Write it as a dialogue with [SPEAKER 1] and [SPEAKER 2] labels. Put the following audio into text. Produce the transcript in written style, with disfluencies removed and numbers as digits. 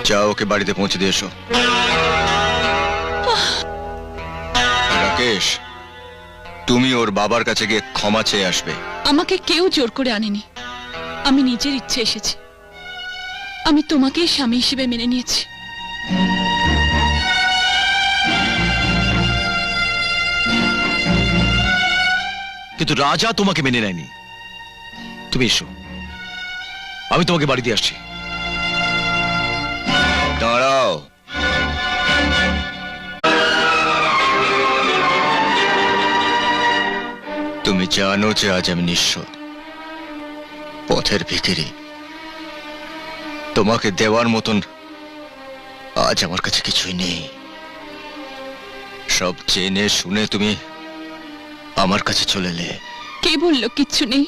[SPEAKER 1] যাও, ওকে বাড়িতে পৌঁছে দিয়ে এসো। রাকেশ, তুমি ওর বাবার কাছে গিয়ে ক্ষমা চেয়ে আসবে।
[SPEAKER 2] আমাকে কেউ জোর করে আনেনি, আমি নিজের ইচ্ছে এসেছি। আমি তোমাকেই স্বামী হিসেবে মেনে নিয়েছি।
[SPEAKER 3] কিন্তু রাজা তোমাকে মেনে নেয়নি। তুমি এসো, আমি তোমাকে বাড়ি দিয়ে আসছি।
[SPEAKER 1] দাঁড়াও, তুমি জানো যে আজ আমি নিঃস্ব, পথের ভিখিরি। তোমাকে দেওয়ার মতন আজ আমার কাছে কিছুই নেই। সব জেনে শুনে তুমি আমার কাছে চলে এলে।
[SPEAKER 2] কে বললো কিচ্ছু নেই?